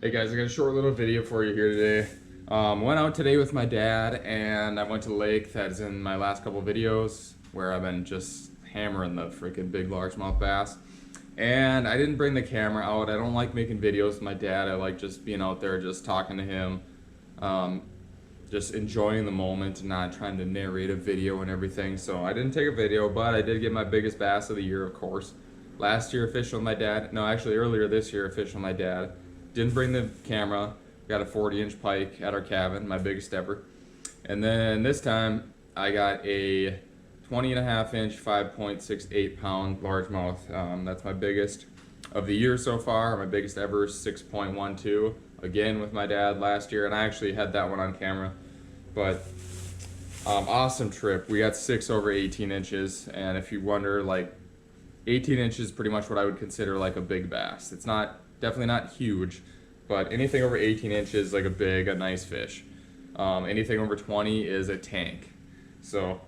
Hey guys, I got a short little video for you here today. Went out today with my dad and I went to the lake that's in my last couple videos where I've been just hammering the freaking big largemouth bass. And I didn't bring the camera out. I don't like making videos with my dad. I like just being out there, just talking to him, just enjoying the moment and not trying to narrate a video and everything. So I didn't take a video, but I did get my biggest bass of the year, of course. Last year I fished with my dad. No, actually earlier this year I fished with my dad. Didn't bring the camera. Got a 40-inch pike at our cabin, my biggest ever. And then this time I got a 20.5-inch, 5.68 pound largemouth. That's my biggest of the year so far. My biggest ever, 6.12. Again with my dad last year, and I actually had that one on camera. But awesome trip. We got 6 over 18 inches, and if you wonder, like 18 inches is pretty much what I would consider like a big bass. It's not. Definitely not huge, but anything over 18 inches is like a nice fish. Anything over 20 is a tank. So,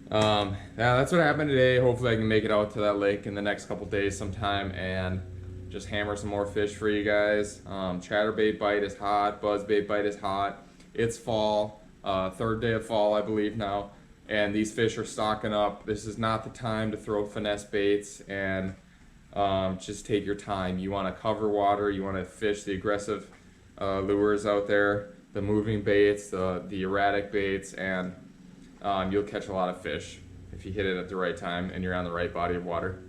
yeah, that's what happened today. Hopefully I can make it out to that lake in the next couple days sometime and just hammer some more fish for you guys. Chatterbait bite is hot, buzzbait bite is hot. It's fall, third day of fall I believe now, and these fish are stocking up. This is not the time to throw finesse baits and just take your time. You want to cover water, you want to fish the aggressive lures out there, the moving baits, the erratic baits, and you'll catch a lot of fish if you hit it at the right time and you're on the right body of water.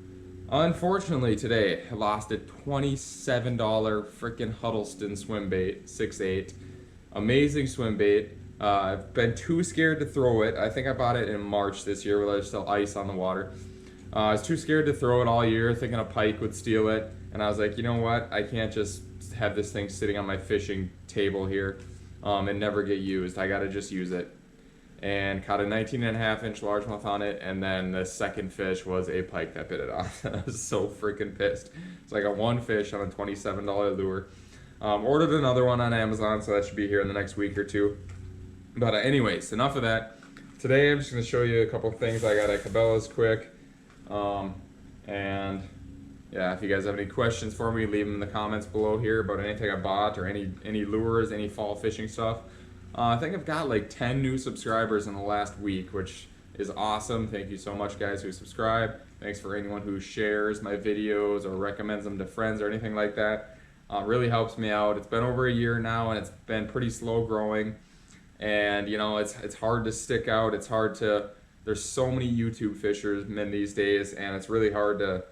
Unfortunately today I lost a $27 freaking Huddleston swim bait, 6'8". Amazing swim bait. I've been too scared to throw it. I think I bought it in March this year where there's still ice on the water. I was too scared to throw it all year, thinking a pike would steal it. And I was like, you know what? I can't just have this thing sitting on my fishing table here and never get used. I gotta just use it. And caught a 19.5-inch largemouth on it, and then the second fish was a pike that bit it off. I was so freaking pissed. So I got one fish on a $27 lure. Ordered another one on Amazon, so that should be here in the next week or two. But anyways, enough of that. Today I'm just gonna show you a couple things I got at Cabelas quick. And yeah, if you guys have any questions for me, leave them in the comments below here about anything I bought or any lures, any fall fishing stuff. I think I've got like 10 new subscribers in the last week, which is awesome. Thank you so much guys who subscribe. Thanks for anyone who shares my videos or recommends them to friends or anything like that. Really helps me out. It's been over a year now and it's been pretty slow growing, and you know, it's hard to stick out. It's hard to There's so many YouTube fishermen these days, and it's really hard to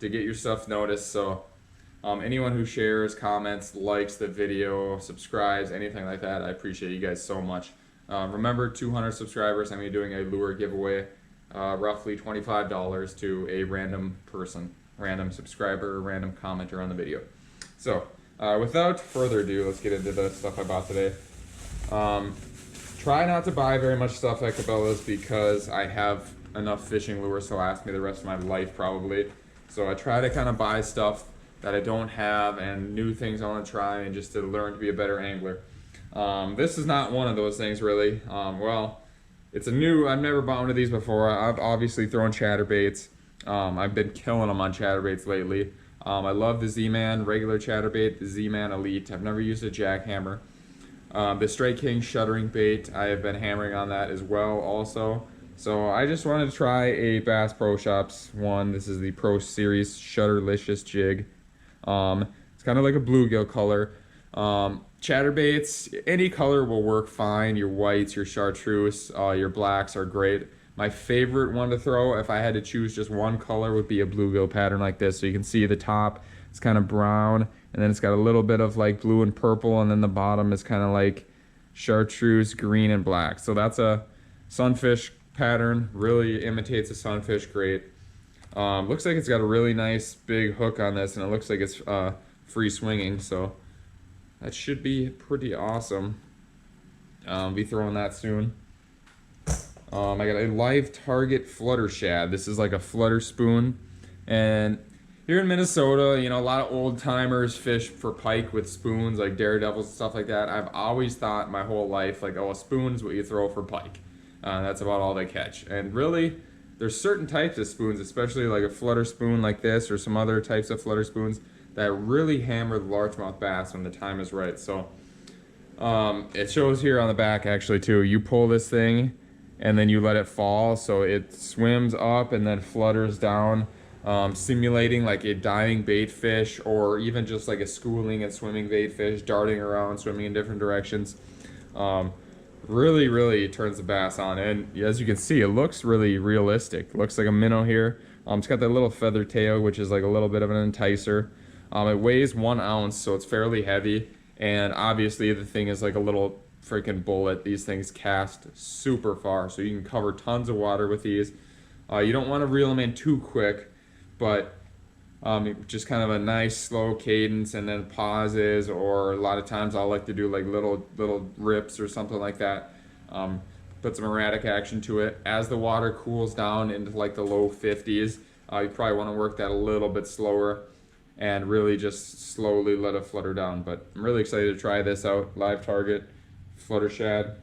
get your stuff noticed. So anyone who shares, comments, likes the video, subscribes, anything like that, I appreciate you guys so much. Remember, 200 subscribers, I'm going to be doing a lure giveaway, roughly $25 to a random person, random subscriber, random commenter on the video. So without further ado, let's get into the stuff I bought today. Try not to buy very much stuff at Cabelas because I have enough fishing lures to last me the rest of my life probably. So I try to kind of buy stuff that I don't have and new things I want to try and just to learn to be a better angler. This is not one of those things really. Well, I've never bought one of these before. I've obviously thrown chatterbaits. I've been killing them on chatterbaits lately. I love the Z-Man regular chatterbait, the Z-Man Elite. I've never used a jackhammer. The Straight King shuttering bait, I have been hammering on that as well also. So I just wanted to try a Bass Pro Shops one. This is the Pro Series Shutterlicious jig. It's kind of like a bluegill color. Chatterbaits, any color will work fine. Your whites, your chartreuse, your blacks are great. My favorite one to throw, if I had to choose just one color, would be a bluegill pattern like this. So you can see the top, it's kind of brown, and then it's got a little bit of like blue and purple, and then the bottom is kind of like chartreuse, green, and black. So that's a sunfish pattern, really imitates a sunfish great. Looks like it's got a really nice big hook on this, and it looks like it's free swinging, so that should be pretty awesome. Be throwing that soon. I got a live target flutter shad. This is like a flutter spoon, and here in Minnesota, you know, a lot of old timers fish for pike with spoons, like daredevils and stuff like that. I've always thought my whole life, like, oh, a spoon's what you throw for pike. That's about all they catch. And really, there's certain types of spoons, especially like a flutter spoon like this or some other types of flutter spoons, that really hammer the largemouth bass when the time is right. So it shows here on the back actually too. You pull this thing and then you let it fall, so it swims up and then flutters down, simulating like a diving bait fish, or even just like a schooling and swimming bait fish, darting around, swimming in different directions. Really turns the bass on, and as you can see, it looks really realistic. It looks like a minnow here. It's got that little feather tail, which is like a little bit of an enticer. It weighs 1 ounce, so it's fairly heavy, and obviously the thing is like a little freaking bullet. These things cast super far, so you can cover tons of water with these. You don't want to reel them in too quick, but just kind of a nice slow cadence and then pauses, or a lot of times I'll like to do like little rips or something like that. Put some erratic action to it. As the water cools down into like the low 50s, you probably want to work that a little bit slower and really just slowly let it flutter down. But I'm really excited to try this out. Live target, flutter shad.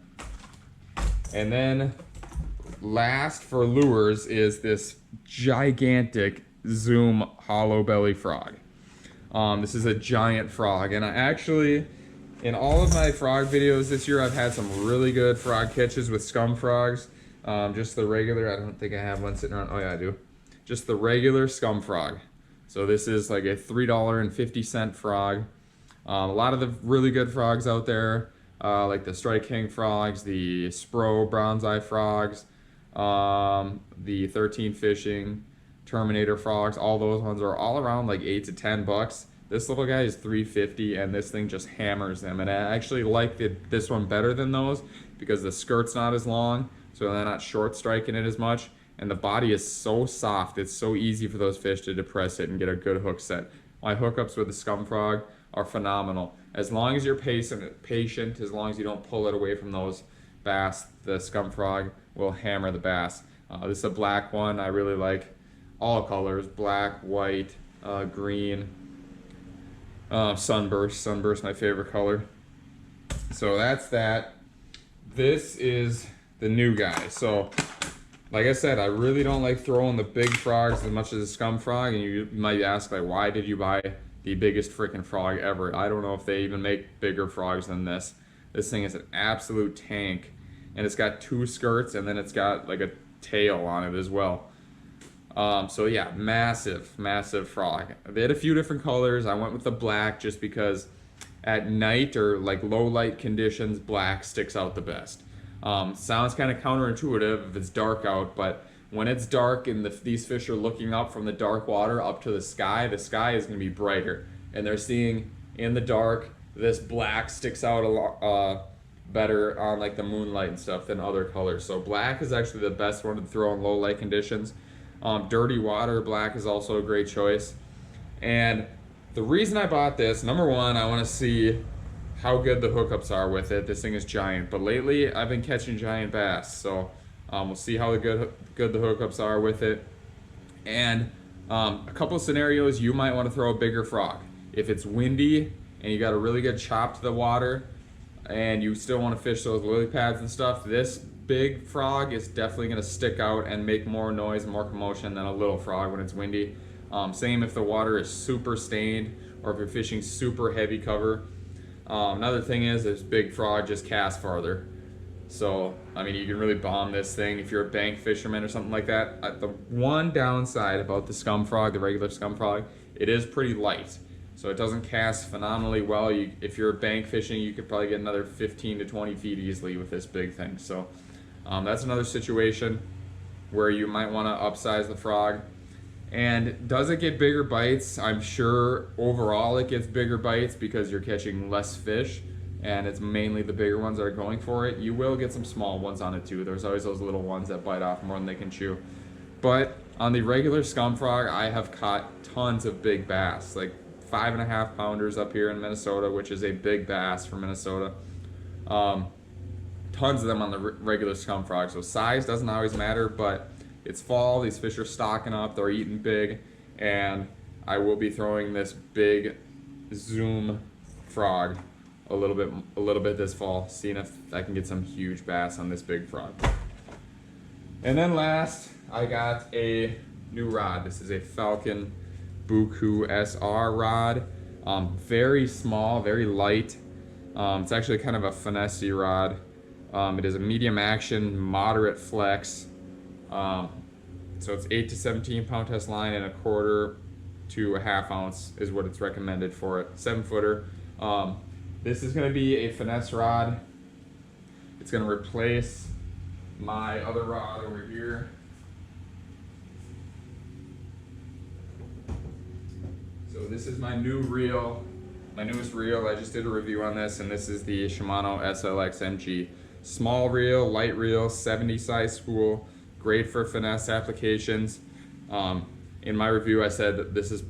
And then last for lures is this gigantic Zoom hollow belly frog. This is a giant frog, and I actually, in all of my frog videos this year, I've had some really good frog catches with scum frogs. Just the regular, I don't think I have one sitting around. Oh yeah, I do. Just the regular scum frog. So this is like a $3.50 frog. A lot of the really good frogs out there, like the Strike King frogs, the Spro bronze eye frogs, the 13 fishing, Terminator frogs, all those ones are all around like $8 to $10. This little guy is $3.50, and this thing just hammers them. And I actually like this one better than those because the skirt's not as long, so they're not short striking it as much, and the body is so soft. It's so easy for those fish to depress it and get a good hook set. My hookups with the scum frog are phenomenal. As long as you're patient, as long as you don't pull it away from those bass, the scum frog will hammer the bass. This is a black one. I really like all colors: black, white, green, sunburst. Sunburst, my favorite color. So that's that. This is the new guy. So like I said, I really don't like throwing the big frogs as much as the scum frog, and you might ask, like, why did you buy the biggest freaking frog ever? I don't know if they even make bigger frogs than this. This thing is an absolute tank, and it's got 2 skirts, and then it's got like a tail on it as well. So yeah, massive frog. They had a few different colors. I went with the black just because at night or like low light conditions, black sticks out the best. Sounds kind of counterintuitive if it's dark out, but when it's dark and these fish are looking up from the dark water up to the sky is going to be brighter, and they're seeing in the dark. This black sticks out a lot better on like the moonlight and stuff than other colors. So black is actually the best one to throw in low light conditions. Dirty water, black is also a great choice. And the reason I bought this, number one, I want to see how good the hookups are with it. This thing is giant, but lately I've been catching giant bass, so we'll see how good the hookups are with it. And a couple of scenarios, you might want to throw a bigger frog. If it's windy and you got a really good chop to the water and you still want to fish those lily pads and stuff, this big frog is definitely going to stick out and make more noise and more commotion than a little frog when it's windy. Same if the water is super stained or if you're fishing super heavy cover. Another thing is this big frog just casts farther. So, I mean, you can really bomb this thing if you're a bank fisherman or something like that. The one downside about the scum frog, the regular scum frog, it is pretty light. So it doesn't cast phenomenally well. If you're bank fishing, you could probably get another 15 to 20 feet easily with this big thing. So that's another situation where you might want to upsize the frog. And does it get bigger bites? I'm sure overall it gets bigger bites because you're catching less fish, and it's mainly the bigger ones that are going for it. You will get some small ones on it too. There's always those little ones that bite off more than they can chew. But on the regular scum frog, I have caught tons of big bass, like 5.5 pounders up here in Minnesota, which is a big bass for Minnesota. Tons of them on the regular scum frog. So size doesn't always matter, but it's fall, these fish are stocking up, they're eating big, and I will be throwing this big Zoom frog a little bit this fall, seeing if I can get some huge bass on this big frog. And then last, I got a new rod. This is a Falcon Bucoo SR rod. Very small, very light. It's actually kind of a finesse rod. It is a medium action, moderate flex. So it's 8 to 17 pound test line, and 1/4 to a 1/2 ounce is what it's recommended for it. 7-footer. This is going to be a finesse rod. It's going to replace my other rod over here. So this is my new reel, my newest reel. I just did a review on this, and this is the Shimano SLX MG. Small reel, light reel, 70 size spool, great for finesse applications. In my review, I said that this is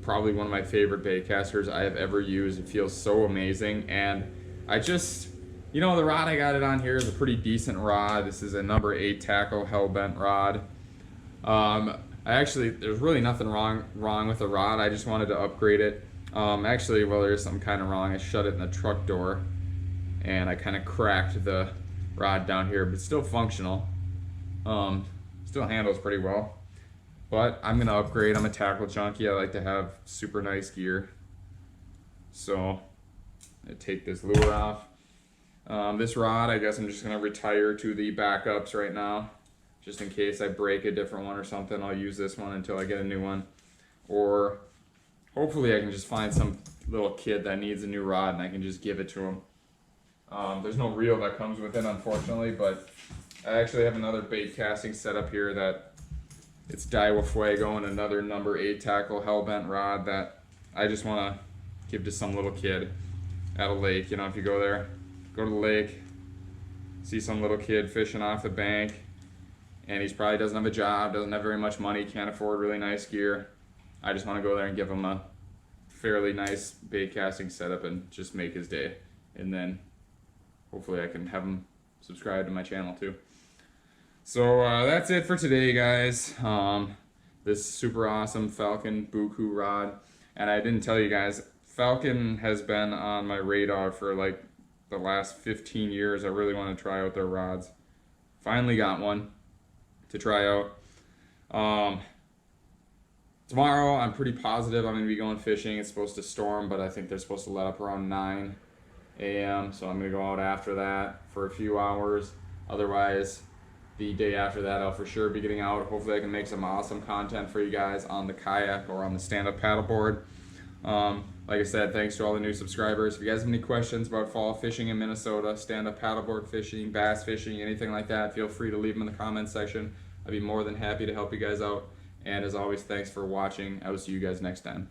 probably one of my favorite bait casters I have ever used. It feels so amazing, and I just, you know, the rod I got it on here is a pretty decent rod. This is a number 8 tackle hell-bent rod. There's really nothing wrong with the rod. I just wanted to upgrade it. Actually, well, there's something kind of wrong. I shut it in the truck door, and I kind of cracked the rod down here, but it's still functional. Still handles pretty well. But I'm gonna upgrade. I'm a tackle junkie. I like to have super nice gear. So I take this lure off. This rod, I guess I'm just gonna retire to the backups right now. Just in case I break a different one or something, I'll use this one until I get a new one. Or hopefully I can just find some little kid that needs a new rod and I can just give it to him. There's no reel that comes with it, unfortunately, but I actually have another bait casting set up here that it's Daiwa Fuego and another number 8 tackle hell-bent rod that I just want to give to some little kid at a lake. You know, if you go there, go to the lake, see some little kid fishing off the bank, and he probably doesn't have a job, doesn't have very much money, can't afford really nice gear. I just want to go there and give him a fairly nice bait casting setup and just make his day. And then hopefully I can have him subscribe to my channel too. So that's it for today, guys. This super awesome Falcon Bucoo rod. And I didn't tell you guys, Falcon has been on my radar for like the last 15 years. I really want to try out their rods. Finally got one to try out. Tomorrow I'm pretty positive I'm going to be going fishing. It's supposed to storm, but I think they're supposed to let up around 9 a.m. So I'm going to go out after that for a few hours. Otherwise, the day after that I'll for sure be getting out. Hopefully I can make some awesome content for you guys on the kayak or on the stand-up paddleboard. Like I said, thanks to all the new subscribers. If you guys have any questions about fall fishing in Minnesota, stand-up paddleboard fishing, bass fishing, anything like that, feel free to leave them in the comments section. I'd be more than happy to help you guys out. And as always, thanks for watching. I will see you guys next time.